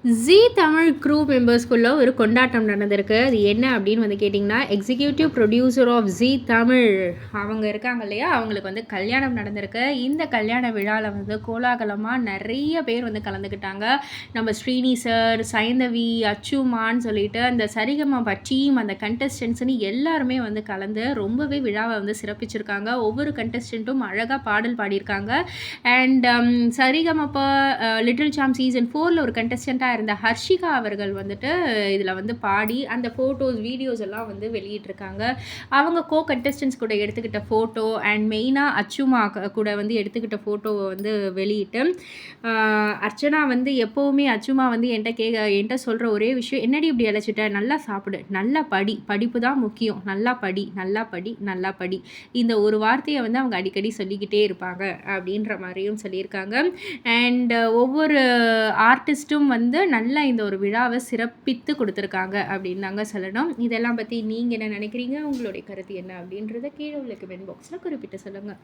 ஜீ Tamil crew மெம்பர்ஸ்குள்ள ஒரு கொண்டாட்டம் நடந்திருக்கு. அது என்ன அப்படின்னு வந்து கேட்டிங்கன்னா, எக்ஸிக்யூட்டிவ் ப்ரொடியூசர் ஆஃப் ஜீ தமிழ் அவங்க இருக்காங்க இல்லையா? அவங்களுக்கு வந்து கல்யாணம் நடந்திருக்கு. இந்த கல்யாண விழால வந்து கோலாகலமா நெறைய பேர் வந்து கலந்துக்கிட்டாங்க. நம்ம ஸ்ரீனி சார், சைந்தவி, அச்சுமான்னு சொல்லிட்டு அந்த சரிகமப டீம், அந்த கண்டஸ்டன்ட்ஸ்ன்னு எல்லாருமே வந்து கலந்து ரொம்பவே விழாவ வந்து சிறப்பிச்சிருக்காங்க. ஒவ்வொரு கண்டஸ்டன்ட்டும் அழகா பாடல் பாடியிருக்காங்க. And Sa Re Ga Ma Pa little champ season 4ல ஒரு கண்டஸ்டண்ட்டா இருந்த ஹர்ஷிகா அவர்கள் வந்துட்டு இதில வந்து பாடி அந்த ஃபோட்டோஸ், வீடியோஸ் எல்லாம் வந்து வெளியிட்டிருக்காங்க. அவங்க கண்டஸ்டன்ட்ஸ் கூட எடுத்துக்கிட்ட ஃபோட்டோ அண்ட் மெயினா அச்சுமா கூட வந்து எடுத்துக்கிட்ட ஃபோட்டோவ வந்து வெளியிட்டு, அர்ச்சனா வந்து எப்பவுமே அச்சுமா வந்து என்ட்ட சொல்ற ஒரே விஷயம், "என்னடி இப்படி இளைச்சிட்ட? நல்லா சாப்பிடு, நல்லா படி. படிப்பு தான் முக்கியம். நல்லா படி, நல்லா படி, நல்லா படி." இந்த ஒரு வார்த்தைய வந்து அவங்க அடிக்கடி சொல்லிக்கிட்டே இருப்பாங்க அப்படின்ற மாரியும் சொல்லியிருக்காங்க. அண்ட் ஒவ்வொரு ஆர்டிஸ்ட்டும் வந்து நல்லா இந்த ஒரு விழாவை சிறப்பித்து கொடுத்துருக்காங்க அப்படின்னு தாங்க சொல்லணும். இதெல்லாம் பற்றி நீங்கள் என்ன நினைக்கிறீங்க? உங்களுடைய கருத்து என்ன அப்படின்றத கீழே உள்ள கமெண்ட் பாக்ஸில் குறிப்பிட்டு சொல்லுங்கள்.